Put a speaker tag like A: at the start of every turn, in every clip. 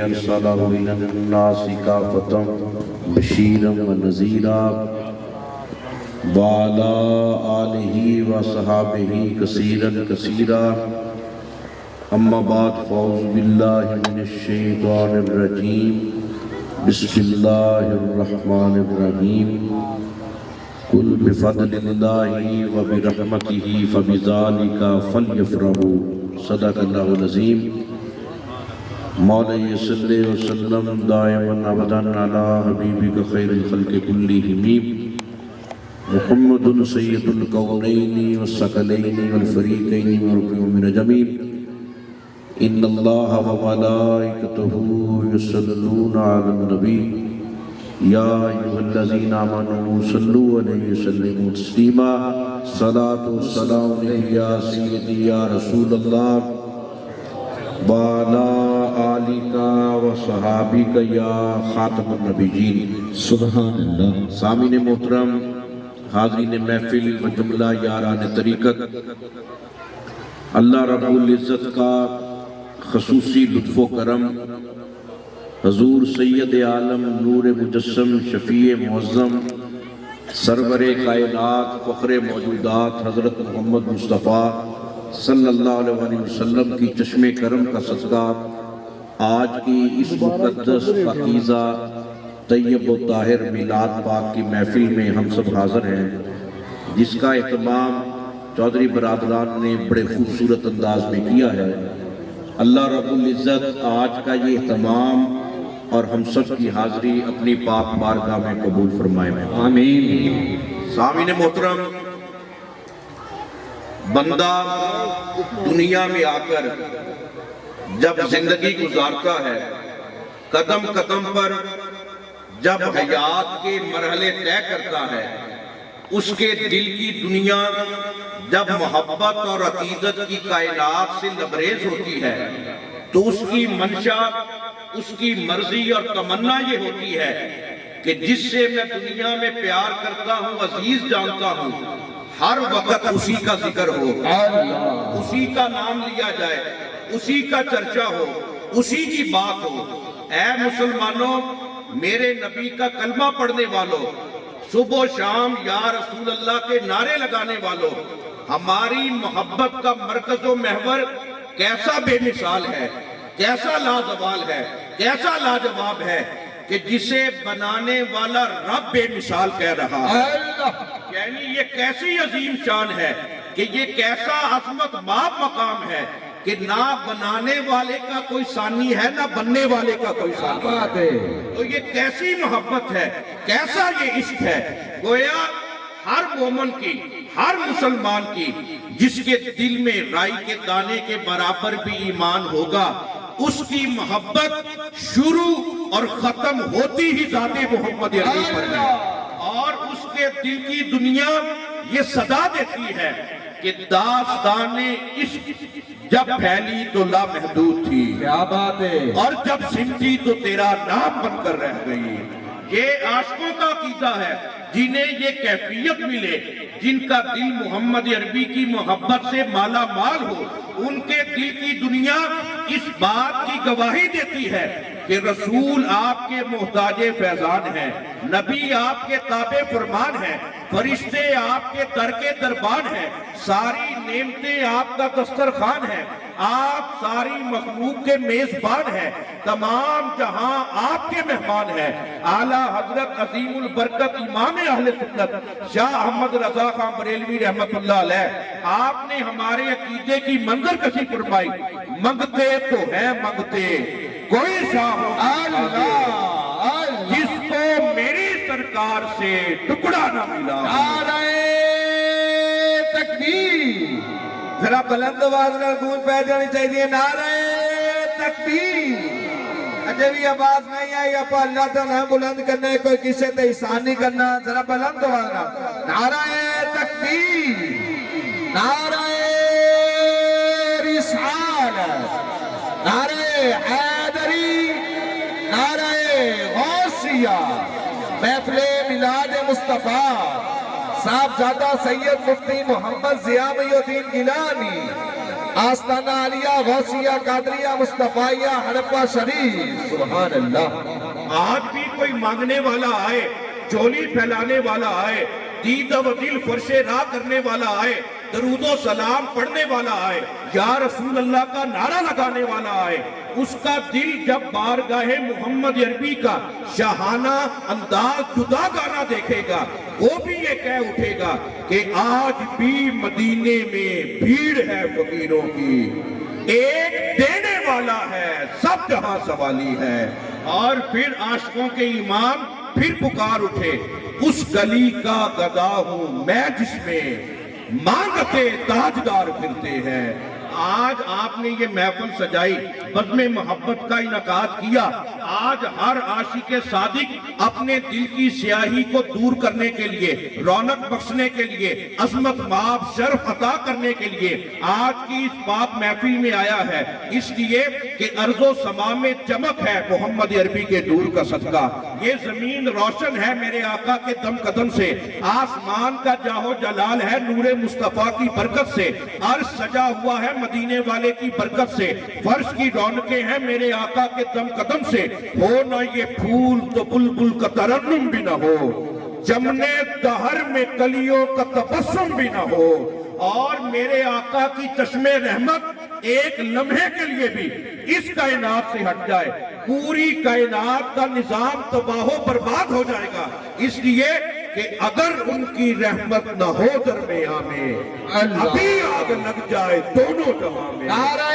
A: أرسله إلى الناس كافة بشيرا ونذيرا وعلى آله وصحابه كثيرا كثيرا أما بعد فأعوذ بالله من الشيطان الرجيم بسم الله الرحمن الرحيم قل بفضل الله وبرحمته فبذلك فليفرحوا صدق الله العظيم مولاي صل وسلم دائما ابدا على حبيبك خير الخلق كلهم محمد سيد الكونين والثقلين والفريقين والركن من جميع ان الله وملائكته يصلون على النبي يا ايها الذين امنوا صلوا عليه وسلموا تسليما صلاة والسلام عليك يا سيدي يا رسول الله وعلى آلك وصحابك يا خاتم النبيين
B: سبحان اللہ۔
A: سامعین محترم، حاضرین محفل و جملہ یاران طریقت، اللہ رب العزت کا خصوصی لطف و کرم حضور سید عالم نور مجسم شفیع معظم سرور کائنات فخر موجودات حضرت محمد مصطفیٰ صلی اللہ علیہ وسلم کی چشم کرم کا صدقہ آج کی اس مقدس پاکیزہ طیب و طاہر میلاد پاک کی محفل میں ہم سب حاضر ہیں، جس کا اہتمام چودھری برادران نے بڑے خوبصورت انداز میں کیا ہے۔ اللہ رب العزت آج کا یہ اہتمام اور ہم سب کی حاضری اپنی پاک بارگاہ میں قبول فرمائے۔
B: آمین۔
A: سامعین محترم، بندہ دنیا میں آ کر جب زندگی گزارتا ہے، قدم قدم پر جب حیات کے مرحلے طے کرتا ہے، اس کے دل کی دنیا جب محبت اور عقیدت کی کائنات سے لبریز ہوتی ہے تو اس کی منشا، اس کی مرضی اور تمنا یہ ہوتی ہے کہ جس سے میں دنیا میں پیار کرتا ہوں، عزیز جانتا ہوں، ہر وقت اسی کا ذکر ہو، اسی کا نام لیا جائے، اسی کا چرچا ہو، اسی کی بات ہو۔ اے مسلمانوں، میرے نبی کا کلمہ پڑھنے والوں، صبح و شام یا رسول اللہ کے نعرے لگانے والوں، ہماری محبت کا مرکز و محور کیسا بے مثال ہے، کیسا لازوال ہے، کیسا لاجواب ہے کہ جسے بنانے والا رب بے مثال کہہ رہا ہے۔ یعنی یہ کیسی عظیم شان ہے کہ یہ کیسا عظمت باب مقام ہے کہ نہ بنانے والے کا کوئی ثانی ہے، نہ بننے والے کا کوئی ثانی ہے۔ تو یہ کیسی محبت ہے، کیسا یہ عشق ہے، گویا ہر مومن کی، ہر مسلمان کی جس کے دل میں رائی کے دانے کے برابر بھی ایمان ہوگا، اس کی محبت شروع اور ختم ہوتی ہی ذات محمد عربی پر ہے، اور اس کے دل کی دنیا یہ صدا دیتی ہے کہ داستان عشق جب پھیلی تو لامحدود تھی،
B: کیا بات ہے،
A: اور جب سمٹی تو تیرا نام بن کر رہ گئی۔ یہ عاشقوں کا عقیدہ ہے جنہیں یہ کیفیت ملے، جن کا دل محمد عربی کی محبت سے مالا مال ہو، ان کے دل کی دنیا اس بات کی گواہی دیتی ہے کہ رسول آپ کے محتاج فیضان ہیں، نبی آپ کے تابع فرمان ہیں، فرشتے آپ کے در کے دربان ہیں، ساری نعمتیں آپ کا دسترخوان ہیں، آپ ساری مخلوق کے میزبان ہیں، تمام جہاں آپ کے مہمان ہیں۔ اعلیٰ حضرت عظیم البرکت امام اہل سنت شاہ احمد رضا خان بریلوی رحمت اللہ علیہ، آپ نے ہمارے عقیدے کی منظر کشی فرمائی، منگتے تو ہیں منگتے کوئی شاہ جس کو میری سرکار سے ٹکڑا نہ ملا۔
B: نعرہ تکبیر، ذرا بلند آواز نال گونج پہ جانی چاہیے، نعرہ تکبیر۔ اجے بھی آواز نہیں آئی، آپ اللہ کا نام بلند کرنا ہے، کوئی کسی تے احسان نہیں کرنا، ذرا بلند آواز نال نعرہ تکبیر، نعرہ رسالت، نعرہ حیدری، نعرہ غوثیہ، محفل میلاد مصطفیٰ صاحبزادہ سید مفتی محمد ضیاء محی الدین گیلانی آستانہ علیہ غوثیہ قادریہ مصطفیہ ہڑپا شریف سبحان اللہ
A: آج بھی کوئی مانگنے والا آئے چولی پھیلانے والا آئے دید و دل فرش راہ کرنے والا آئے درود و سلام پڑھنے والا آئے یا رسول اللہ کا نعرہ لگانے والا آئے اس کا دل جب بارگاہ محمد عربی کا شاہانہ انداز جدا گانا دیکھے گا وہ بھی یہ کہہ اٹھے گا کہ آج بھی مدینے میں بھیڑ ہے فقیروں کی ایک دینے والا ہے سب جہاں سوالی ہے اور پھر عاشقوں کے امام پھر پکار اٹھے اس گلی کا گدا ہوں میں جس میں مانگتے تاجدار پھرتے ہیں آج آپ نے یہ محفل سجائی بزم محبت کا انعقاد کیا آج ہر عاشق صادق اپنے دل کی سیاہی کو دور کرنے کے لیے رونق بخشنے کے لیے عظمت مآب شرف عطا کرنے کے لیے آج کی اس پاک محفل میں آیا ہے اس لیے کہ ارض و سما میں چمک ہے محمد عربی کے نور کا صدقہ یہ زمین روشن ہے میرے آقا کے دم قدم سے آسمان کا جاہو جلال ہے نور مصطفیٰ کی برکت سے عرش سجا ہوا ہے مدینے والے کی برکت سے فرش کی رونقیں ہیں میرے آقا کے دم قدم سے ہو نہ یہ پھول تو بلبل کا ترنم بھی نہ ہو چمنے دہر میں کلیوں کا تبسم بھی نہ ہو اور میرے آقا کی چشم رحمت ایک لمحے کے لیے بھی اس کائنات سے ہٹ جائے پوری کائنات کا نظام تباہ و برباد ہو جائے گا اس لیے کہ اگر ان کی رحمت نہ ہو درمیان میں ابھی آگ لگ جائے دونوں جہاں میں
B: نعرہ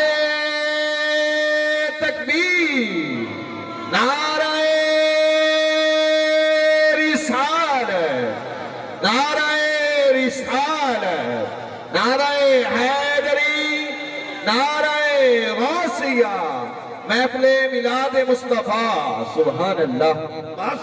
B: تکبیر نعرہ رسالت نعرہ رسالت نعرہ حیدری نعرہ غوثیہ محفل میلاد مصطفیٰ سبحان اللہ
A: بس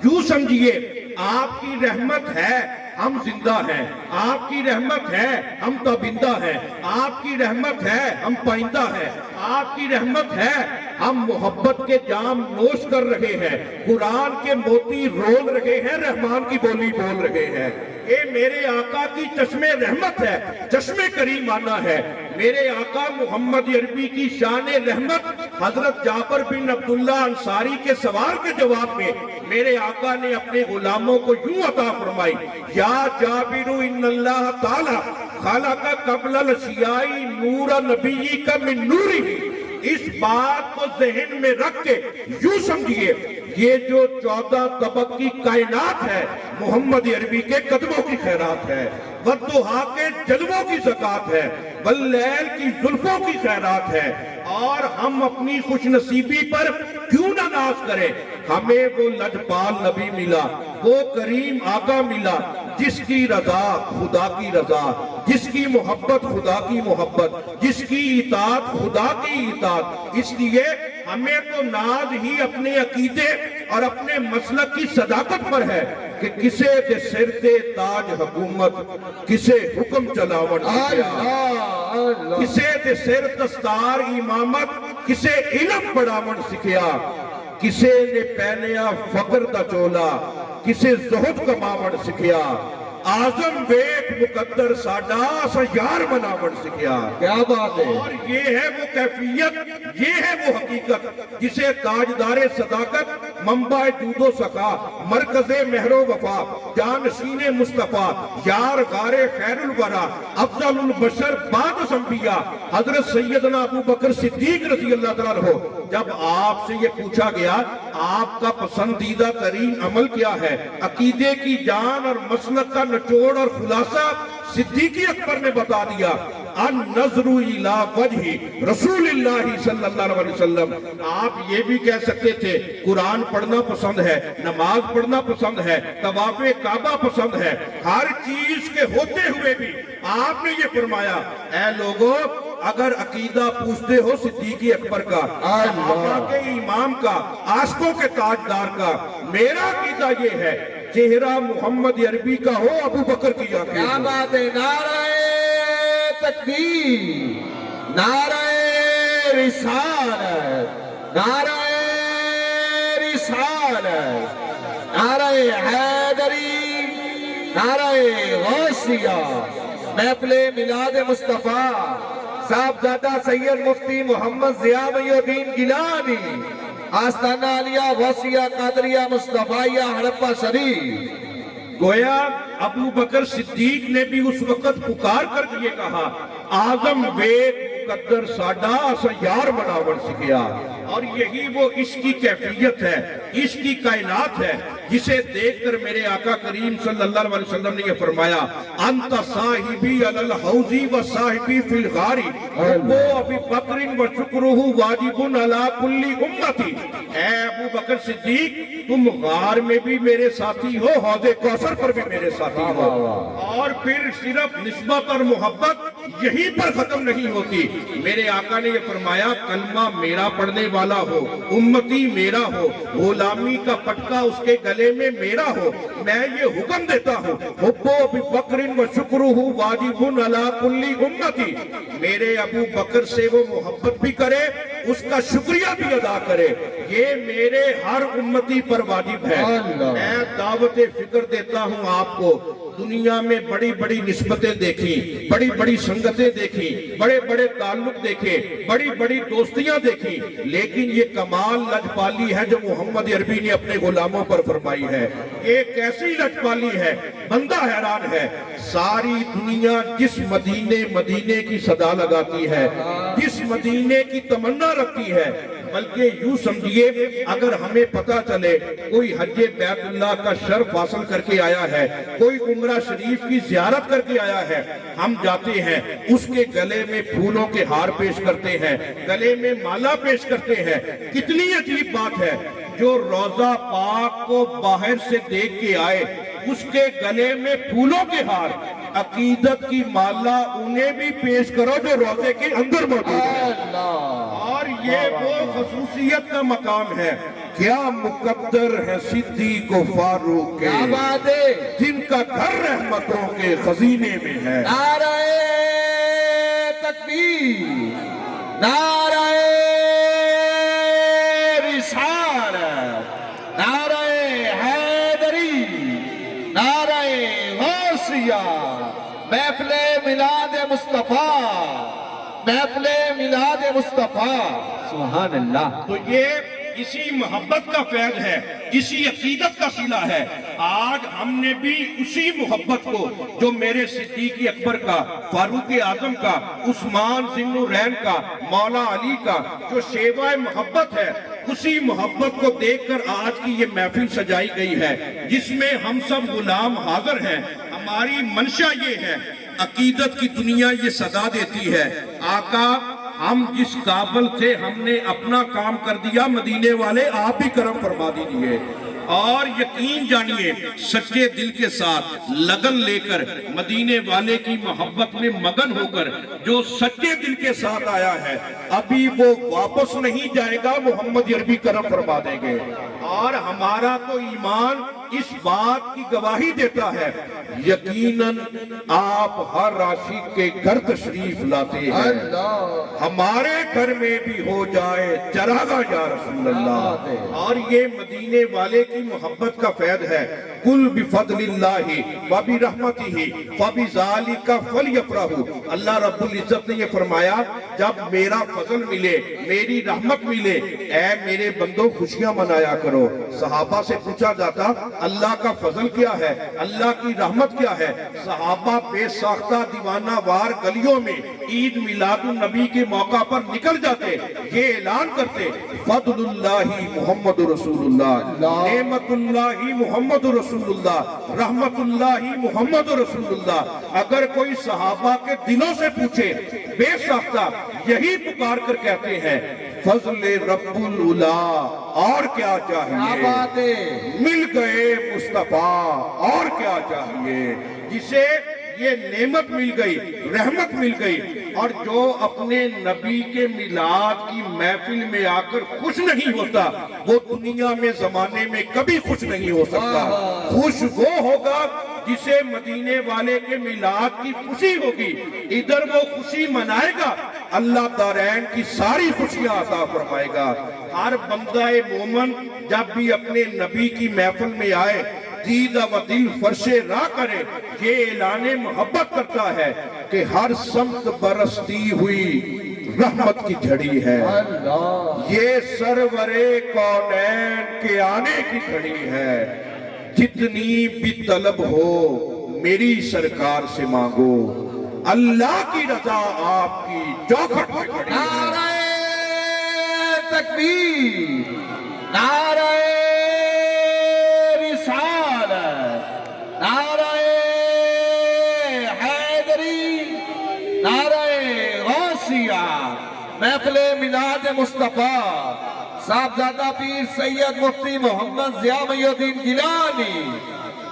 A: یوں سمجھیے آپ کی رحمت ہے ہم زندہ ہیں آپ کی رحمت ہے ہم تابندہ ہیں آپ کی رحمت ہے ہم پائندہ ہیں آپ کی رحمت ہے ہم محبت کے جام نوش کر رہے ہیں قرآن کے موتی رول رہے ہیں رحمان کی بولی بول رہے ہیں اے میرے آقا کی چشم رحمت ہے چشم کریمانہ ہے میرے آقا محمد عربی کی شان رحمت حضرت جعفر بن عبداللہ انصاری کے سوال کے جواب میں میرے آقا نے اپنے غلاموں کو یوں عطا فرمائی یا جابر ان اللہ تعالی خالق قبل الاشیاء نور نبی کا من نوری اس بات کو ذہن میں رکھ کے یوں سمجھیے یہ جو 14 طبق کی کائنات ہے محمد عربی کے قدموں کی خیرات ہے والضحیٰ کے جلووں کی زکات ہے واللیل کی زلفوں کی خیرات ہے اور ہم اپنی خوش نصیبی پر کیوں نہ ناز کریں ہمیں وہ لجپال نبی ملا وہ کریم آقا ملا جس کی رضا خدا کی رضا جس کی محبت خدا کی محبت جس کی اطاعت خدا کی اطاعت اس لیے ہمیں تو ناز ہی اپنے عقیدے اور اپنے مسلک کی صداقت پر ہے کہ کسے دے سر تے تاج حکومت کسے حکم چلاوٹ سکھیا کسے دے سر دستار امامت کسے علم بڑھاوٹ سکھیا کسے نے پہنیا فقر دا چولا کسے زہد کماوٹ سکھیا آزم ویٹ مقدر ساڈا سا یار بناوٹ سکھیا
B: کیا بات ہے
A: اور یہ ہے وہ کیفیت یہ ہے وہ حقیقت جسے تاجدار صداقت منبع جود و سخا مرکز مہر و وفا جانشین مصطفیٰ یار غار خیر الورا افضل البشر بعد انبیاء حضرت سیدنا ابو بکر صدیق رضی اللہ تعالیٰ عنہ جب آپ سے یہ پوچھا گیا آپ کا پسندیدہ ترین عمل کیا ہے عقیدے کی جان اور مسلک کا نچوڑ اور خلاصہ صدیقی اکبر نے بتا دیا النظر الی وجہ رسول اللہ صلی اللہ علیہ وسلم آپ یہ بھی کہہ سکتے تھے قرآن پڑھنا پسند ہے نماز پڑھنا پسند ہے طواف کعبہ پسند ہے ہر چیز کے ہوتے ہوئے بھی آپ نے یہ فرمایا اے لوگوں اگر عقیدہ پوچھتے ہو صدیقی اکبر کا صحابہ کے امام کا عاشقوں کے تاجدار کا میرا عقیدہ یہ ہے چہرہ محمد عربی کا ہو ابو بکر کی آنکھیں
B: کیا بات ہے نعرہ تکبیر نعرہ رسالت نعرہ رسالت نعرہ حیدری نعرہ غوثیہ محفل میلاد مصطفیٰ صاحبزادہ سید مفتی محمد ضیاء محی الدین گیلانی آستانہ علیہ غوثیہ قادریہ مصطفیہ ہڑپہ شریف۔
A: گویا ابو بکر صدیق نے بھی اس وقت پکار کر یہ کہا آزم وید مقدر ساڈا اسا یار بناون سکیا، اور یہی وہ عشق کی کیفیت ہے، عشق کی کائنات ہے جسے دیکھ کر میرے آقا کریم صلی اللہ علیہ وسلم نے یہ فرمایا انت صاحبی علی الحوضی و صاحبی فی الغاری وہ ابی بکر و شکرہ واجب علی کل امتی۔ اے ابو بکر صدیق تم غار میں بھی میرے ساتھی ہو، حوض کوثر پر بھی میرے ساتھی ہو، اور پھر صرف نسبت اور محبت یہی پر ختم نہیں ہوتی۔ میرے آقا نے یہ فرمایا کلمہ میرا پڑھنے والا ہو، امتی میرا ہو، غلامی کا پٹکا اس کے گلے میں میرا ہو، میں یہ حکم دیتا ہوں حب ابی بکر و شکرہ واجب علی کل امتی، میرے ابو بکر سے وہ محبت بھی کرے، اس کا شکریہ بھی ادا کرے، یہ میرے ہر امتی پر واجب ہے۔ میں دعوت فکر دیتا ہوں آپ کو، دنیا میں بڑی بڑی نسبتیں دیکھیں، بڑی بڑی سنگتیں دیکھیں، بڑے بڑے تعلق دیکھیں، بڑی بڑی دوستیاں دیکھیں، لیکن یہ کمال لجپالی ہے جو محمد عربی نے اپنے غلاموں پر فرمائی ہے۔ یہ کیسی لجپالی ہے، بندہ حیران ہے۔ ساری دنیا جس مدینے کی صدا لگاتی ہے، جس مدینے کی تمنا رکھتی ہے، بلکہ یوں سمجھیے اگر ہمیں پتا چلے کوئی حج بیت اللہ کا شرف حاصل کر کے آیا ہے، کوئی عمرہ شریف کی زیارت کر کے آیا ہے، ہم جاتے ہیں اس کے گلے میں پھولوں کے ہار پیش کرتے ہیں، گلے میں مالا پیش کرتے ہیں۔ کتنی عجیب بات ہے، جو روضہ پاک کو باہر سے دیکھ کے آئے اس کے گلے میں پھولوں کے ہار، عقیدت کی مالا انہیں بھی پیش کرو جو روضے کے اندر موجود ہے، اور یہ وہ خصوصیت کا مقام ہے۔ کیا مقدر ہے صدیق و فاروق کے، جن کا گھر رحمتوں کے خزینے میں ہے۔
B: نعرہ تکبیر، نعرہ رسالت، نعرہ حیدری، نعرہ غوثیہ، محفل میلاد مصطفیٰ، محفل میلاد مصطفیٰ، سبحان اللہ۔
A: تو یہ اسی محبت کا فیض ہے، اسی عقیدت کا صلہ ہے۔ آج ہم نے بھی اسی محبت کو جو میرے صدیق اکبر کا، فاروق اعظم کا، عثمان ذی النورین کا، مولا علی کا جو شیوہ محبت ہے، اسی محبت کو دیکھ کر آج کی یہ محفل سجائی گئی ہے جس میں ہم سب غلام حاضر ہیں۔ ہماری منشا یہ ہے، عقیدت کی دنیا یہ صدا دیتی ہے آقا ہم جس قابل تھے ہم نے اپنا کام کر دیا، مدینے والے آپ بھی کرم فرما دیجئے، اور یقین جانیے سچے دل کے ساتھ لگن لے کر مدینے والے کی محبت میں مگن ہو کر جو سچے دل کے ساتھ آیا ہے ابھی وہ واپس نہیں جائے گا، محمد عربی کرم فرما دیں گے۔ اور ہمارا تو ایمان اس بات کی گواہی دیتا ہے یقیناً آپ ہر عاشق کے گھر تشریف لاتے ہیں، ہمارے گھر میں بھی ہو جائے چراغاں یا رسول اللہ۔ اور یہ مدینے والے کی محبت کا فیض ہے۔ قل بفضل اللہ وبرحمتہ فبذالک فلیفرحوا، اللہ رب العزت نے یہ فرمایا جب میرا فضل ملے، میری رحمت ملے، اے میرے بندوں خوشیاں منایا کرو۔ صحابہ سے پوچھا جاتا اللہ کا فضل کیا ہے، اللہ کی رحمت کیا ہے؟ صحابہ بے ساختہ دیوانہ وار گلیوں میں عید میلاد النبی کے موقع پر نکل جاتے، یہ اعلان کرتے فضل اللہ محمد رسول اللہ، نعمت اللہ محمد رسول اللہ، رحمت اللہ محمد رسول اللہ۔ اگر کوئی صحابہ کے دلوں سے پوچھے بے ساختہ یہی پکار کر کہتے ہیں فضل رب العلا، اور کیا چاہیے؟ مل گئے مصطفیٰ، اور کیا چاہیے؟ جسے یہ نعمت مل گئی، رحمت مل گئی، اور جو اپنے نبی کے میلاد کی محفل میں آ کر خوش نہیں ہوتا وہ دنیا میں زمانے میں کبھی خوش نہیں ہو سکتا۔ خوش وہ ہوگا جسے مدینے والے کے میلاد کی خوشی ہوگی، ادھر وہ خوشی منائے گا، اللہ دارین کی ساری خوشیاں عطا فرمائے گا۔ ہر بندہ مومن جب بھی اپنے نبی کی محفل میں آئے دیدہ و دل فرش راہ کرے، یہ اعلان محبت کرتا ہے کہ ہر سمت برستی ہوئی رحمت کی جھڑی ہے، یہ سرور کونین کے آنے کی گھڑی ہے، جتنی بھی طلب ہو میری سرکار سے مانگو، اللہ کی رضا آپ کی چوکھٹ پہ کھڑی ہے۔
B: نعرہ تکبیر، نعرہ رسالت، نعرہ حیدری، نعرہ غوثیہ، محفل میلاد مصطفیٰ، صاحبزادہ پیر سید مفتی محمد ضیاء محی الدین گیلانی،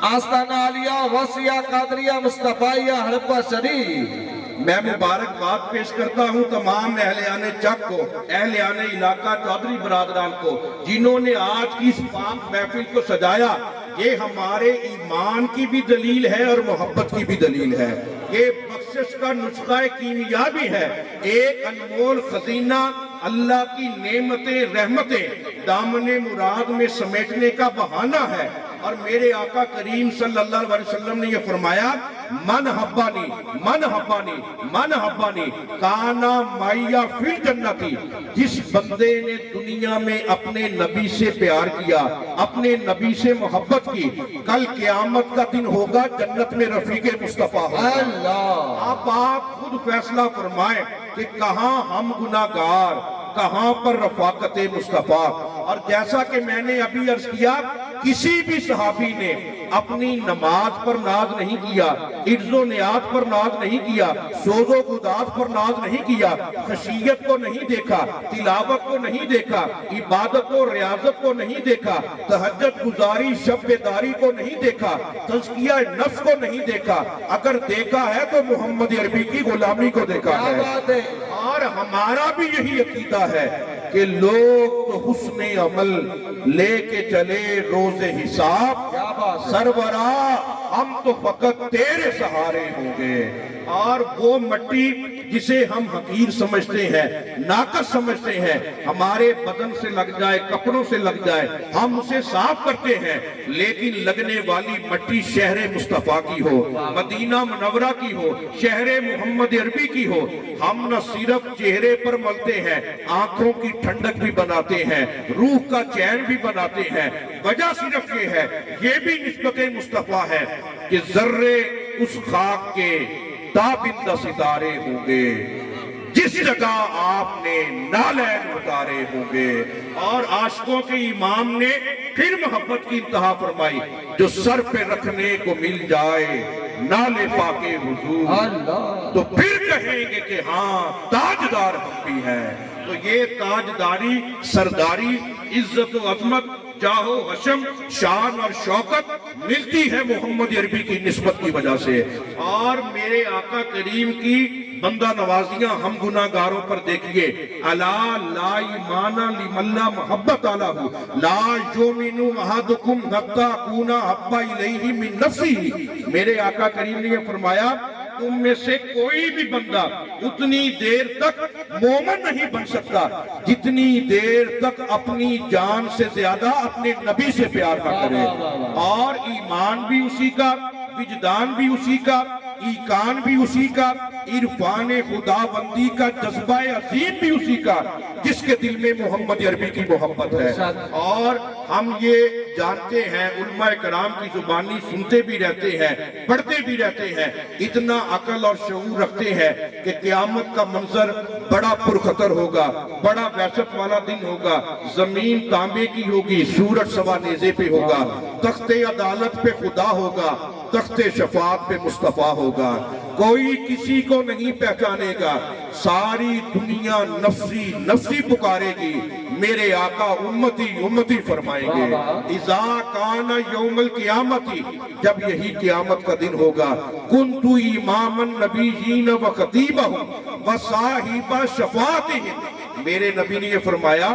B: آستانہ عالیہ غوثیہ قادریہ مصطفیہ ہڑپہ شریف۔
A: میں مبارکباد پیش کرتا ہوں تمام اہلیان چک کو، اہلیان علاقہ چودھری برادران کو، جنہوں نے آج کی اس پاک محفل کو سجایا۔ یہ ہمارے ایمان کی بھی دلیل ہے اور محبت کی بھی دلیل ہے، یہ بخشش کا نسخہ کیمیابی ہے، ایک انمول خزینہ اللہ کی نعمتیں رحمتیں دامن مراد میں سمیٹنے کا بہانہ ہے۔ اور میرے آقا کریم صلی اللہ علیہ وسلم نے یہ فرمایا، من حبانی من حبانی من حبانی کانا مائیا فی الجنتی، جس بندے نے دنیا میں اپنے نبی سے پیار کیا، اپنے نبی سے محبت کی، کل قیامت کا دن ہوگا جنت میں رفیق مصطفیٰ ہوگا۔ اب آپ خود فیصلہ فرمائیں کہ کہاں ہم گناہگار، کہاں پر رفاقت مصطفیٰ۔ اور جیسا کہ میں نے ابھی عرض کیا، کسی بھی صحابی نے اپنی نماز پر ناز نہیں کیا، عرض و نیات پر ناز نہیں کیا، سوز و گداز پر ناز نہیں کیا، خشیت کو نہیں دیکھا، تلاوت کو نہیں دیکھا، عبادت و ریاضت کو نہیں دیکھا، تہجد گزاری شب بیداری کو نہیں دیکھا، تزکیہ نفس کو نہیں دیکھا، اگر دیکھا ہے تو محمد عربی کی غلامی کو دیکھا ہے۔ اور ہمارا بھی یہی عقیدہ ہے کہ لوگ تو حسن عمل لے کے چلے روز حساب، سرورا ہم تو فقط تیرے سہارے ہوں گے۔ اور وہ مٹی جسے ہم حقیر سمجھتے ہیں، ناقص سمجھتے ہیں، ہمارے بدن سے لگ جائے، کپڑوں سے لگ جائے، ہم اسے صاف کرتے ہیں، لیکن لگنے والی مٹی شہر مصطفیٰ کی ہو، مدینہ منورہ کی ہو، شہر محمد عربی کی ہو، ہم نہ صرف چہرے پر ملتے ہیں، آنکھوں کی ٹھنڈک بھی بناتے ہیں، روح کا چین بھی بناتے ہیں۔ وجہ صرف یہ ہے، یہ بھی نسبت مصطفیٰ ہے کہ ذرے اس خاک کے تابندہ ستارے ہوں گے، جس جگہ آپ نے نالین اتارے ہوں گے۔ اور عاشقوں کے امام نے پھر محبت کی انتہا فرمائی، جو سر پہ رکھنے کو مل جائے نالے پاکے حضور، تو پھر کہیں گے کہ ہاں تاجدار ہم بھی ہیں۔ تو یہ تاجداری، سرداری، عزت و عظمت، جاہ و حشم، شان اور شوکت ملتی ہے محمد عربی کی نسبت کی وجہ سے۔ اور میرے آقا کریم کی بندہ نوازیاں ہم گناہگاروں پر دیکھیے، الا لا ایمان لمن لا محبت له، لا یؤمن احدکم حتی اکون احب الیہ من نفسہ۔ میرے آقا کریم نے یہ فرمایا، تم میں سے کوئی بھی بندہ اتنی دیر تک مومن نہیں بن سکتا جتنی دیر تک اپنی جان سے زیادہ اپنے نبی سے پیار نہ کرے۔ اور ایمان بھی اسی کا، وجدان بھی اسی کا، ایقان بھی اسی کا، عرفان خدا بندی کا جذبہ عظیم بھی اسی کا، جس کے دل میں محمد عربی کی محبت ہے۔ اور ہم یہ جانتے ہیں، علماء کرام کی زبانی سنتے بھی رہتے ہیں، پڑھتے بھی رہتے ہیں، اتنا عقل اور شعور رکھتے ہیں کہ قیامت کا منظر بڑا پرخطر ہوگا، بڑا وحشت والا دن ہوگا، زمین تانبے کی ہوگی، سورج سوا نیزے پہ ہوگا، تخت عدالت پہ خدا ہوگا، تخت شفاعت پہ مصطفیٰ ہوگا، کوئی کسی کو نہیں پہچانے گا، ساری دنیا نفسی نفسی پکارے گی، میرے آقا امتی امتی فرمائیں گے۔ اذا کان یوم القیامتی، جب یہی قیامت کا دن ہوگا، کنت امام النبیین و خطیبہم و صاحب شفاعتہم، میرے نبی نے یہ فرمایا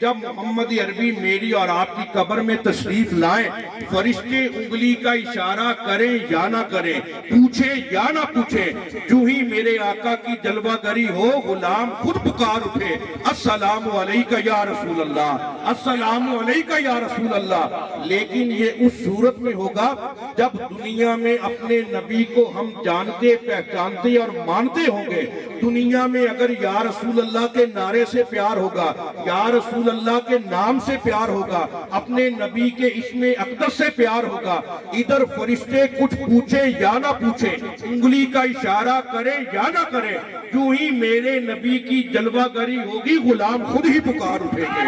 A: جب محمد عربی میری اور آپ کی قبر میں تشریف لائیں، فرشتے انگلی کا اشارہ کریں یا نہ کریں، پوچھیں یا نہ پوچھیں، جو ہی میرے آقا کی جلوہ گری ہو، غلام خود پکار اٹھے، السلام علیکہ یا رسول اللہ، السلام علیکہ یا رسول اللہ۔ لیکن یہ اس صورت میں ہوگا جب دنیا میں اپنے نبی کو ہم جانتے، پہچانتے اور مانتے ہوں گے۔ دنیا میں اگر یا رسول اللہ کے نعرے سے پیار ہوگا، یا رسول اللہ کے نام سے پیار ہوگا، اپنے نبی کے اسم اقدس سے پیار ہوگا، ادھر فرشتے کچھ پوچھیں یا نہ پوچھیں، انگلی کا اشارہ کریں یا نہ کریں، جو ہی میرے نبی کی جلوہ گری ہوگی، غلام خود ہی پکار اٹھیں گے۔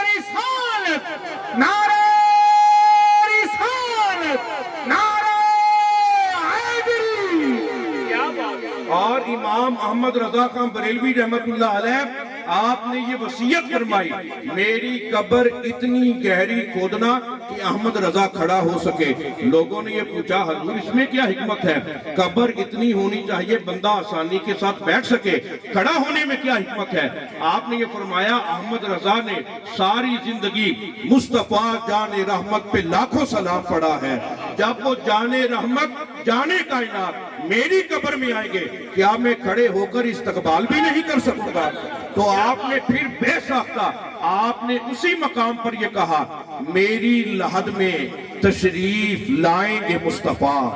B: رسالت، نعرہ رسالت، نعرہ حیدری۔
A: اور امام احمد رضا خان بریلوی رحمت اللہ علیہ، آپ نے یہ وصیت فرمائی، میری قبر اتنی گہری کھودنا کہ احمد رضا کھڑا ہو سکے۔ لوگوں نے یہ پوچھا حضور اس میں کیا حکمت ہے؟ قبر اتنی ہونی چاہیے بندہ آسانی کے ساتھ بیٹھ سکے، کھڑا ہونے میں کیا حکمت ہے؟ آپ نے یہ فرمایا، احمد رضا نے ساری زندگی مصطفیٰ جان رحمت پہ لاکھوں سلام پڑھا ہے۔ جب وہ جان رحمت، جان کائنات میری قبر میں آئیں گے، کیا میں کھڑے ہو کر استقبال بھی نہیں کر سکتا؟ تو آپ نے پھر بے ساختہ آپ نے اسی مقام پر یہ کہا، میری لحد میں تشریف لائیں گے مصطفیٰ،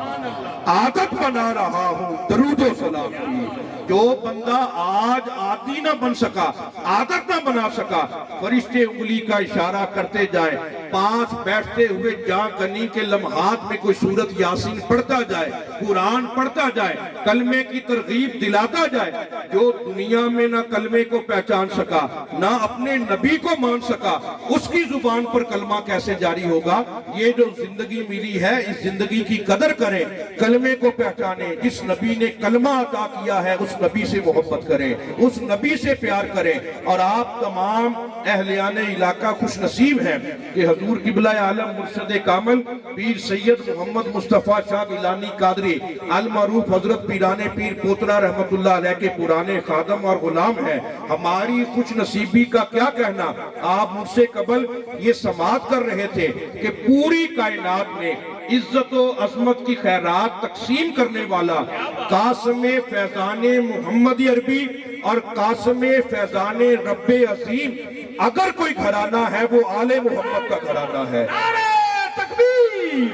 A: عادت بنا رہا ہوں درود و سلام کی۔ جو بندہ آج عادی نہ بن سکا، عادت نہ بنا سکا، فرشتے انگلی کا اشارہ کرتے جائیں، پاس بیٹھتے ہوئے جاں کنی کے لمحات میں کوئی سورت یاسین پڑھتا جائے، قرآن پڑھتا جائے، کلمے کی ترغیب دلاتا جائے۔ جو دنیا میں نہ کلمے کو پہچان سکا، نہ اپنے نبی کو مان سکا، اس کی زبان پر کلمہ کیسے جاری ہوگا؟ یہ جو زندگی ملی ہے، اس زندگی کی قدر کریں، کلمے کو پہچانیں۔ جس نبی نے کلمہ عطا کیا ہے، اس نبی سے محبت کریں، اس نبی سے پیار کریں۔ اور آپ تمام اہلیان علاقہ خوش نصیب ہیں کہ حضور قبلہ عالم مرشد کامل پیر سید محمد مصطفیٰ شاہ گیلانی قادری المعروف حضرت پیران پیر پوترا رحمت اللہ علیہ کے پرانے خادم اور غلام ہیں۔ ہماری خوش نصیبی کا کیا کہنا، آپ مجھ سے قبل یہ سماعت کر رہے تھے کہ پوری کائنات میں عزت و عظمت کی خیرات تقسیم کرنے والا قاسم فیضان محمد عربی اور قاسم فیضان رب عظیم اگر کوئی گھرانہ ہے، وہ آل محمد کا گھرانہ ہے۔
B: نعرہ تکبیر،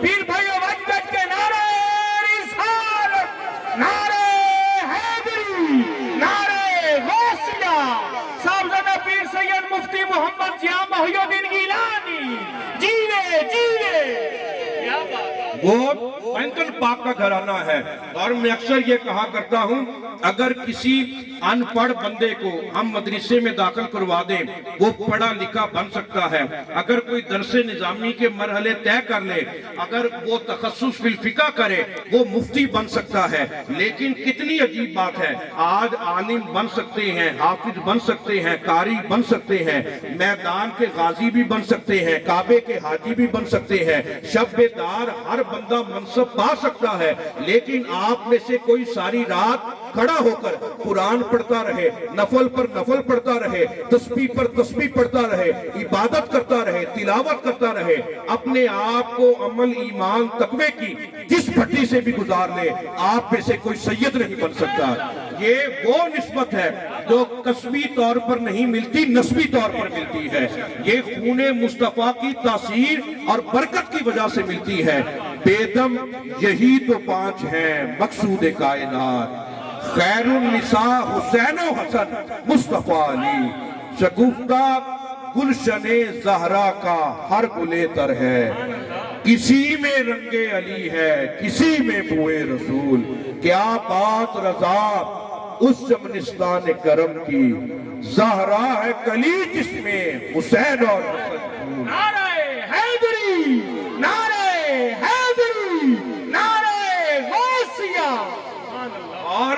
B: پیر بھائی آواز بیٹھ کے نعرہ رسالت، نعرہ حیدری، نعرہ غوثیہ، صاحبزادہ پیر سید مفتی محمد ضیاء محی الدین گیلانی، جیوے جیوے۔
A: وہ بینکن پاک کا گھرانہ ہے۔ اور میں اکثر یہ کہا کرتا ہوں، اگر کسی ان پڑھ بندے کو ہم مدرسے میں داخل کروا دیں، وہ پڑھا لکھا بن سکتا ہے۔ اگر کوئی درس نظامی کے مرحلے طے کر لے، اگر وہ تخصص فی الفقہ کرے، وہ مفتی بن سکتا ہے۔ لیکن کتنی عجیب بات ہے، آج عالم بن سکتے ہیں، حافظ بن سکتے ہیں، قاری بن سکتے ہیں، میدان کے غازی بھی بن سکتے ہیں، کعبے کے حاجی بھی بن سکتے ہیں، شب دار ہر بندہ منصب پا سکتا ہے۔ لیکن آپ میں سے کوئی ساری رات کھڑا ہو کر قرآن پڑھتا رہے، نفل پر نفل پڑھتا رہے، تسبیح پر تسبیح پڑھتا رہے، عبادت کرتا رہے، تلاوت کرتا رہے، اپنے آپ کو عمل ایمان تقوی کی جس بھٹی سے بھی گزار لے، آپ میں سے کوئی سید نہیں بن سکتا۔ یہ وہ نسبت ہے جو کسبی طور پر نہیں ملتی، نسبی طور پر ملتی ہے۔ یہ خون مصطفیٰ کی تاثیر اور برکت کی وجہ سے ملتی ہے۔ بیدم یہی تو پانچ ہیں مقصود کائنات، خیر النساء حسین و حسن مصطفیٰ علی، شگفتہ گلشن زہرا کا ہر گلے تر ہے، کسی میں رنگ علی ہے، کسی میں بوئے رسول۔ کیا بات رضا اس چمنستان کرم کی، زہرا ہے کلی جس میں حسین اور حسن۔
B: نعرہ حیدری، نعرہ حیدری، نعرہ غوثیہ۔
A: اور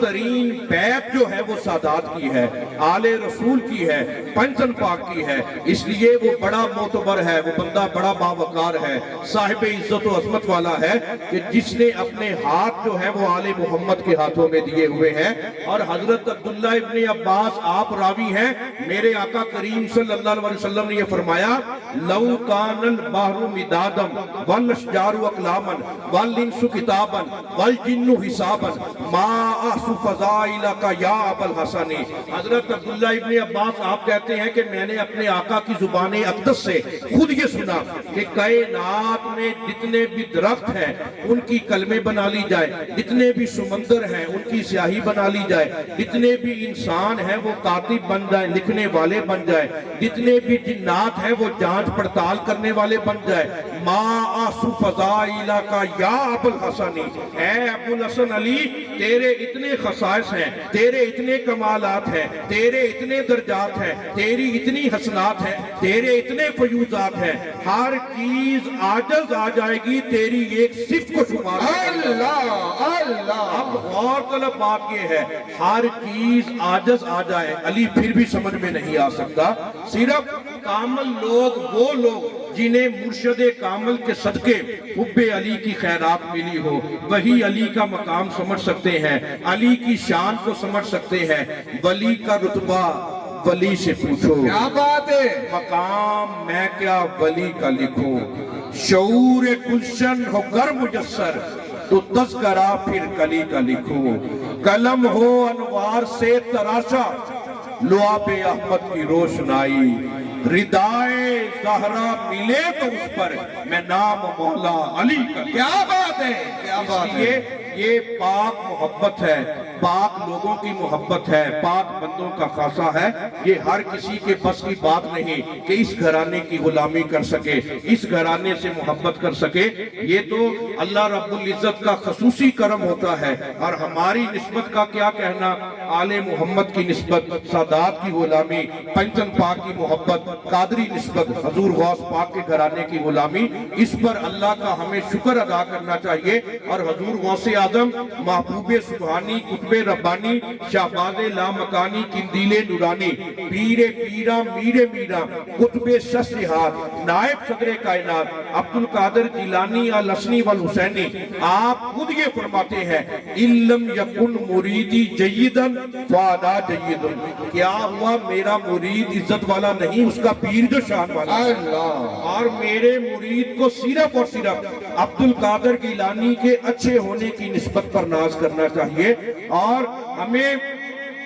A: ترین بیعت جو ہے وہ سادات کی ہے، آل رسول کی ہے، پنجن پاک کی ہے، اس لیے وہ بڑا معتبر ہے، وہ بندہ بڑا باوقار ہے، صاحب عزت و عظمت والا ہے کہ جس نے اپنے ہاتھ جو ہے وہ آل محمد کے ہاتھوں میں دیے ہوئے ہیں۔ اور حضرت عبداللہ ابن عباس آپ راوی ہیں، میرے آقا کریم صلی اللہ علیہ وسلم نے یہ فرمایا لو کان البحر مدادا والاشجار اقلاما والانس کتابا والجن حسابا ما احصوا فضائلک یا ابا الحسن۔ حضرت عبداللہ ابن عباس آپ کہتے ہیں کہ میں نے اپنے آقا کی زبان اقدس سے خود یہ سنا کہ کائنات میں جتنے بھی درخت ہیں ان کی کلمے بنا لی جائے، جتنے بھی سمندر ہیں ان کی سیاہی بنا لی جائے، جتنے بھی انسان ہیں وہ کاتب بن جائیں، لکھنے والے بن جائے، جتنے بھی جنات ہیں وہ جانچ پڑتال کرنے والے بن جائے۔ ما احصوا فضائلک یا ابو الحسن، اے ابو الحسن علی تیرے اتنے خصائص ہیں، تیرے اتنے کمالات ہیں، تیرے اتنے درجات ہیں، تیری اتنی حسنات ہیں، تیرے اتنے فیوزات ہیں، ہر چیز عاجز آ جائے گی تیری ایک صفت کو شمار کرنے۔
B: اللہ اللہ،
A: اب غور طلب بات یہ ہے ہر چیز عاجز آ جائے علی پھر بھی سمجھ میں نہیں آ سکتا۔ صرف کامل لوگ وہ لوگ جنہیں مرشد کامل کے صدقے حب علی کی خیرات ملی ہو وہی علی کا مقام سمجھ سکتے ہیں، علی کی شان کو سمجھ سکتے ہیں۔ ولی کا رتبہ ولی سے پوچھو،
B: کیا بات ہے،
A: مقام میں کیا ولی کا لکھوں، شعور گلشن ہو گر مجسر تو تذکرہ پھر کلی کا لکھوں، قلم ہو انوار سے تراشا لعاب احمد کی روشنائی، ردائے زہرا ملے تو اس پر میں نام مولا علی کا۔
B: کیا بات ہے، کیا بات ہے،
A: یہ پاک محبت ہے، پاک لوگوں کی محبت ہے، پاک بندوں کا خاصہ ہے۔ یہ ہر کسی کے بس کی بات نہیں کہ اس گھرانے کی غلامی کر سکے، اس گھرانے سے محبت کر سکے، یہ تو اللہ رب العزت کا خصوصی کرم ہوتا ہے۔ اور ہماری نسبت کا کیا کہنا، آل محمد کی نسبت، سادات کی غلامی، پنجن پاک کی محبت، قادری نسبت، حضور غوث پاک کے گھرانے کی غلامی، اس پر اللہ کا ہمیں شکر ادا کرنا چاہیے۔ اور حضور غوث اعظم، محبوب سبحانی، قطب ربانی، شہباز لامکانی، قندیل نورانی، پیر پیرا میر میرا، قطب ششہات، نائب صدر کائنات، عبد القادر جیلانی الحسنی والحسینی، آپ خود یہ فرماتے ہیں اِلَّمْ یَکُنْ مُرِیدی جَیِّدًا فَأَنَا جَیِّدٌ، کیا ہوا میرا مرید عزت والا نہیں، اس کا پیر جو شان والا ہے۔ اور میرے مرید کو صرف اور صرف عبد القادر گیلانی کے اچھے ہونے کی نسبت پر ناز کرنا چاہیے، اور ہمیں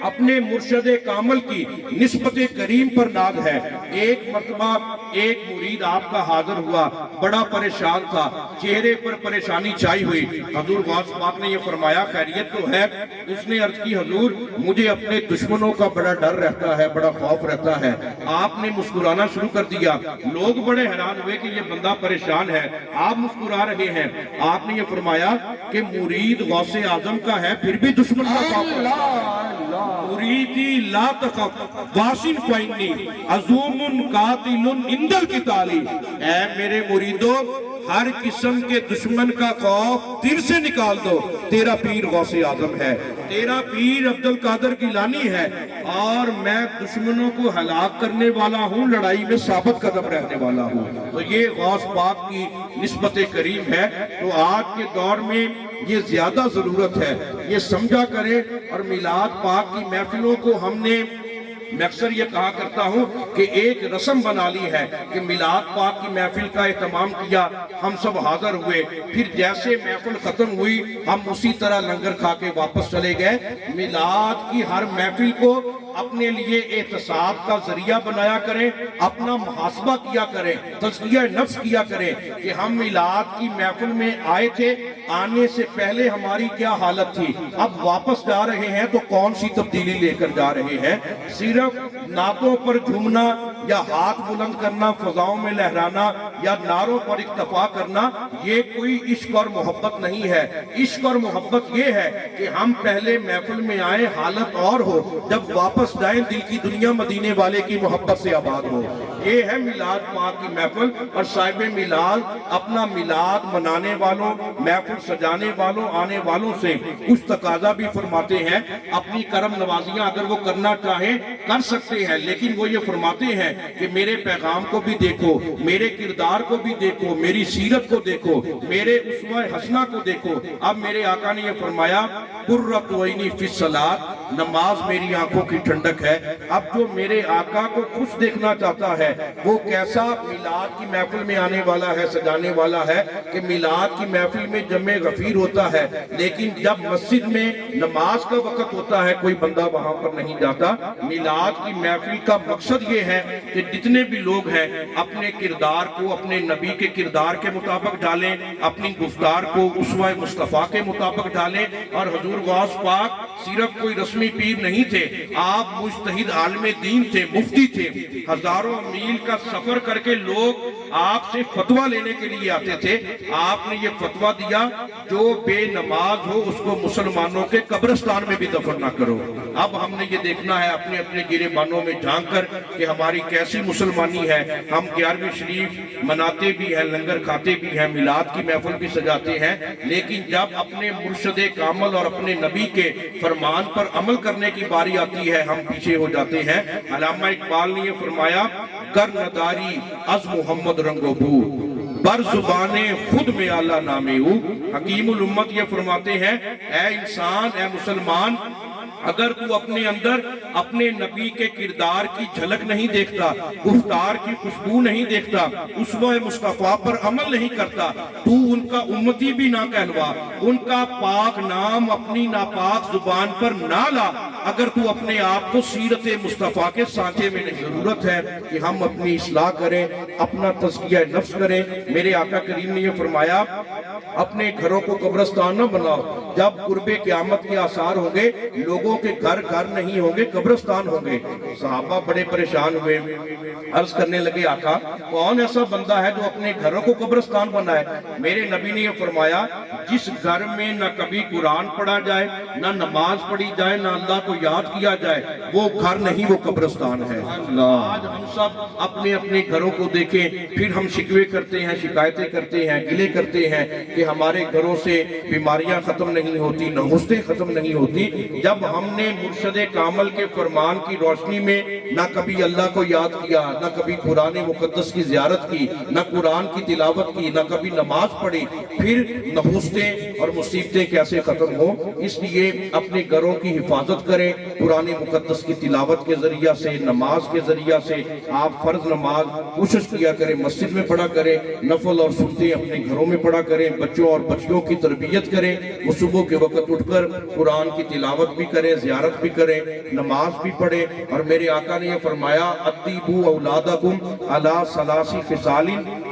A: اپنے مرشد کامل کی نسبت کریم پر ناز ہے۔ ایک مرتبہ ایک مرید آپ کا حاضر ہوا، بڑا پریشان تھا، چہرے پر پریشانی چھائی ہوئی۔ حضور غوث پاک نے یہ فرمایا خیریت تو ہے؟ اس نے عرض کی حضور مجھے اپنے دشمنوں کا بڑا ڈر رہتا ہے، بڑا خوف رہتا ہے۔ آپ نے مسکرانا شروع کر دیا، لوگ بڑے حیران ہوئے کہ یہ بندہ پریشان ہے، آپ مسکرا رہے ہیں۔ آپ نے یہ فرمایا کہ مرید غوث اعظم کا ہے پھر بھی دشمن کا خوف ہے۔ مریدی لا تخف واسن فائنی عظوم قاتل عند القتال، اے میرے مریدو ہر قسم کے دشمن کا خوف دل سے نکال دو، تیرا پیر غوث اعظم ہے، تیرا پیر عبد القادر گیلانی ہے، اور میں دشمنوں کو ہلاک کرنے والا ہوں، لڑائی میں ثابت قدم رہنے والا ہوں۔ تو یہ غوث پاک کی نسبت کریم ہے۔ تو آج کے دور میں یہ زیادہ ضرورت ہے، یہ سمجھا کریں۔ اور میلاد پاک کی محفلوں کو ہم نے، میں اکثر یہ کہا کرتا ہوں کہ ایک رسم بنا لی ہے کہ میلاد پاک کی محفل کا اہتمام کیا، ہم سب حاضر ہوئے، پھر جیسے محفل ختم ہوئی ہم اسی طرح لنگر کھا کے واپس چلے گئے۔ میلاد کی ہر محفل کو اپنے لیے احتساب کا ذریعہ بنایا کریں، اپنا محاسبہ کیا کریں، تزکیہ نفس کیا کریں کہ ہم میلاد کی محفل میں آئے تھے، آنے سے پہلے ہماری کیا حالت تھی، اب واپس جا رہے ہیں تو کون سی تبدیلی لے کر جا رہے ہیں۔ صرف نعتوں پر جھومنا، یا ہاتھ بلند کرنا، فضاؤں میں لہرانا یا نعروں پر اکتفا کرنا، یہ کوئی عشق اور محبت نہیں ہے۔ عشق اور محبت یہ ہے کہ ہم پہلے محفل میں آئیں حالت اور ہو، جب واپس جائیں دل کی دنیا مدینے والے کی محبت سے آباد ہو۔ یہ ہے میلاد پاک کی محفل، اور صاحب میلاد اپنا میلاد منانے والوں، محفل سجانے والوں، آنے والوں سے کچھ تقاضا بھی فرماتے ہیں۔ اپنی کرم نوازیاں اگر وہ کرنا چاہیں کر سکتے ہیں، لیکن وہ یہ فرماتے ہیں کہ میرے پیغام کو بھی دیکھو، میرے کردار کو بھی دیکھو، میری سیرت کو دیکھو، میرے اسوہ حسنہ کو دیکھو۔ اب میرے آقا نے یہ فرمایا قرۃ عینی فی الصلاۃ، نماز میری آنکھوں کی ٹھنڈک ہے۔ اب جو میرے آقا کو خوش دیکھنا چاہتا ہے وہ کیسا میلاد کی محفل میں آنے والا ہے، سجانے والا ہے، کہ میلاد کی محفل میں جمع غفیر ہوتا ہے، لیکن جب مسجد میں نماز کا وقت ہوتا ہے کوئی بندہ وہاں پر نہیں جاتا۔ میلاد کی محفل کا مقصد یہ ہے کہ جتنے بھی لوگ ہیں اپنے کردار کو اپنے نبی کے کردار کے مطابق ڈالیں، اپنی گفتار کو اسوہ مصطفیٰ کے مطابق ڈالیں۔ اور حضور غوث پاک صرف کوئی رسمی پیر نہیں تھے، آپ مجتہد عالم دین تھے، مفتی تھے۔ ہزاروں میل کا سفر کر کے لوگ آپ سے فتویٰ لینے کے لیے آتے تھے۔ آپ نے یہ فتویٰ دیا جو بے نماز ہو اس کو مسلمانوں کے قبرستان میں بھی دفن نہ کرو۔ اب ہم نے یہ دیکھنا ہے اپنے اپنے گرے بانوں میں جھانک کر کہ ہماری کیسی مسلمانی ہے۔ ہم 11ویں شریف مناتے بھی ہیں، لنگر کھاتے بھی ہیں، میلاد کی محفل بھی سجاتے ہیں، لیکن جب اپنے مرشد کامل اور اپنے نبی کے فرمان پر عمل کرنے کی باری آتی ہے ہم پیچھے ہو جاتے ہیں۔ علامہ اقبال نے یہ فرمایا کر نداری از محمد رنگو بو، بر زبان خود میں اعلیٰ نامے ہو۔ حکیم الامت یہ فرماتے ہیں اے انسان، اے مسلمان، اگر تو اپنے اندر اپنے نبی کے کردار کی جھلک نہیں دیکھتا، گفتار کی خوشبو نہیں دیکھتا، اسوہ مصطفیٰ پر عمل نہیں کرتا، تو ان کا امتی بھی نہ کہلوا، ان کا پاک نام اپنی ناپاک زبان پر نہ لا۔ اگر تو اپنے آپ کو سیرت مصطفیٰ کے سانچے میں نہیں، ضرورت ہے کہ ہم اپنی اصلاح کریں، اپنا تزکیہ نفس کریں۔ میرے آقا کریم نے یہ فرمایا اپنے گھروں کو قبرستان نہ بناؤ۔ جب قرب قیامت کے آثار ہوں گے، لوگوں کے گھر گھر نہیں ہوں گے، قبرستان ہوں گے۔ صحابہ بڑے پریشان ہوئے، عرض کرنے لگے آقا کون ایسا بندہ ہے جو اپنے گھروں کو قبرستان بنائے؟ میرے نبی نے یہ فرمایا جس گھر میں نہ کبھی قرآن پڑھا جائے، نہ نماز پڑھی جائے، نہ اللہ کو یاد کیا جائے، وہ گھر نہیں، وہ قبرستان ہے۔ آج ہم سب اپنے اپنے گھروں کو دیکھیں، پھر ہم شکوے کرتے ہیں، شکایتیں کرتے ہیں، گلے کرتے ہیں کہ ہمارے گھروں سے بیماریاں ختم نہیں ہوتی، نحوستیں ختم نہیں ہوتی۔ جب ہم نے مرشد کامل کے فرمان کی روشنی میں نہ کبھی اللہ کو یاد کیا، نہ کبھی قرآن مقدس کی زیارت کی، نہ قرآن کی تلاوت کی، نہ کبھی نماز پڑھی، پھر نحوستیں اور مصیبتیں کیسے ختم ہوں؟ اس لیے اپنے گھروں کی حفاظت کریں، قرآن مقدس کی تلاوت کے ذریعہ سے، نماز کے ذریعہ سے۔ آپ فرض نماز کوشش کیا کریں مسجد میں پڑھا کریں، نفل اور سنتیں اپنے گھروں میں پڑھا کریں، بچوں اور بچیوں کی تربیت کریں، وہ صبح کے وقت اٹھ کر قرآن کی تلاوت بھی کریں، زیارت بھی کریں، نماز بھی پڑھیں۔ اور میرے آقا نے یہ فرمایا ادیبوا اولادکم علی ثلاث خصال،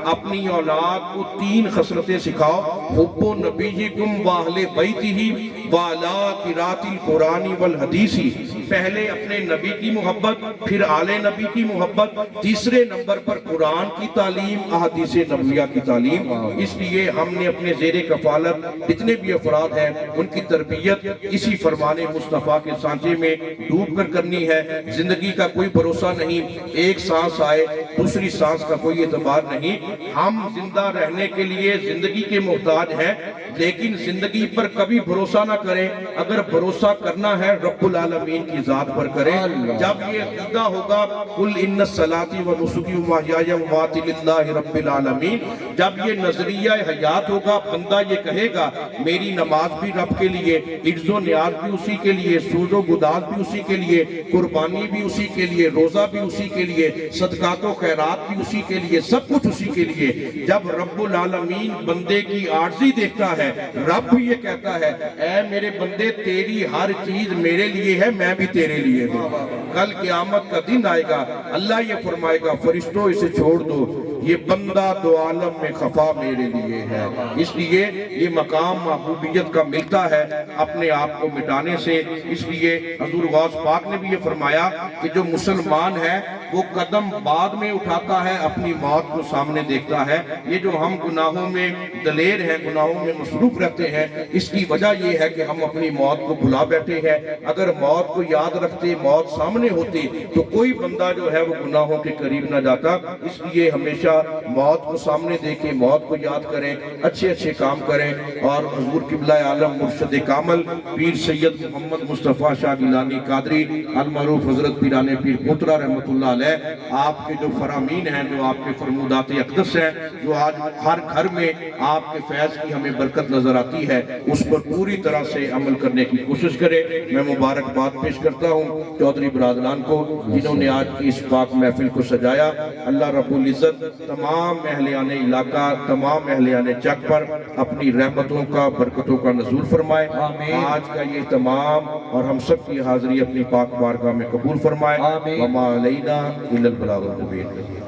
A: اپنی اولاد کو 3 خصلتیں سکھاؤ، حب نبیکم واہل بیتہ وعلی قراءۃ القرآن والحدیث۔ پہلے اپنے نبی کی محبت، پھر آل نبی کی محبت، تیسرے نمبر پر قرآن کی تعلیم، احادیث نبویہ کی تعلیم۔ اس لیے ہم نے اپنے زیر کفالت جتنے بھی افراد ہیں ان کی تربیت اسی فرمان مصطفیٰ کے سانچے میں ڈوب کر کرنی ہے۔ زندگی کا کوئی بھروسہ نہیں، ایک سانس آئے دوسری سانس کا کوئی اعتبار نہیں۔ ہم زندہ رہنے کے لیے زندگی کے محتاج ہیں، لیکن زندگی پر کبھی بھروسہ نہ کریں۔ اگر بھروسہ کرنا ہے رب العالمین کی ذات پر کریں۔ جب یہ عقیدہ ہوگا قل ان صلاتی و نسکی و محیای و مماتی للہ رب العالمین، جب یہ نظریہ حیات ہوگا، بندہ یہ کہے گا میری نماز بھی رب کے لیے، عجز و نیاز بھی اسی کے لیے، سوز و گداز بھی اسی کے لیے، قربانی بھی اسی کے لیے، روزہ بھی اسی کے لیے، صدقات و خیرات بھی اسی کے لیے، سب کچھ اسی کے لیے۔ جب رب العالمین بندے کی عاجزی دیکھتا ہے، رب بھی یہ کہتا ہے اے میرے بندے تیری ہر چیز میرے لیے ہے، میں بھی تیرے لیے ہوں۔ کل قیامت کا دن آئے گا، اللہ یہ فرمائے گا فرشتوں اسے چھوڑ دو، یہ بندہ دو عالم میں خفا میرے لیے ہے. اس لیے یہ مقام محبوبیت کا ملتا ہے اپنے آپ کو مٹانے سے. اس لیے حضور غوث پاک نے بھی یہ فرمایا کہ جو مسلمان ہے وہ قدم بعد میں اٹھاتا ہے، اپنی موت کو سامنے دیکھتا ہے. یہ جو ہم گناہوں میں دلیر ہیں، گناہوں میں مصروف رہتے ہیں، اس کی وجہ یہ ہے کہ ہم اپنی موت کو بھلا بیٹھے ہیں. اگر موت کو یاد رکھتے، موت سامنے ہوتی، تو کوئی بندہ جو ہے وہ گناہوں کے قریب نہ جاتا. اس لیے ہمیشہ موت کو سامنے دیکھیں، موت کو یاد کریں، اچھے اچھے کام کریں. اور حضور قبلہ عالم مرشد کامل پیر سید محمد مصطفیٰ شاہ گیلانی قادری المعروف حضرت پیران پیر پوترا رحمۃ اللہ علیہ، آپ کے جو فرامین ہیں، جو آپ کے فرمودات اقدس ہیں، جو آج ہر گھر میں آپ کے فیض کی ہمیں برکت نظر آتی ہے، اس پر پوری طرح سے عمل کرنے کی کوشش کریں. میں مبارکباد پیش کرتا ہوں چودھری برادران کو جنہوں نے آج کی اس پاک محفل کو سجایا. اللہ رب العزت تمام اہلیان علاقہ، تمام اہلیان چک پر اپنی رحمتوں کا، برکتوں کا نزول فرمائے. آج کا یہ تمام اور ہم سب کی حاضری اپنی پاک بارگاہ میں قبول فرمائے. وما علینا الا البلاغ المبین.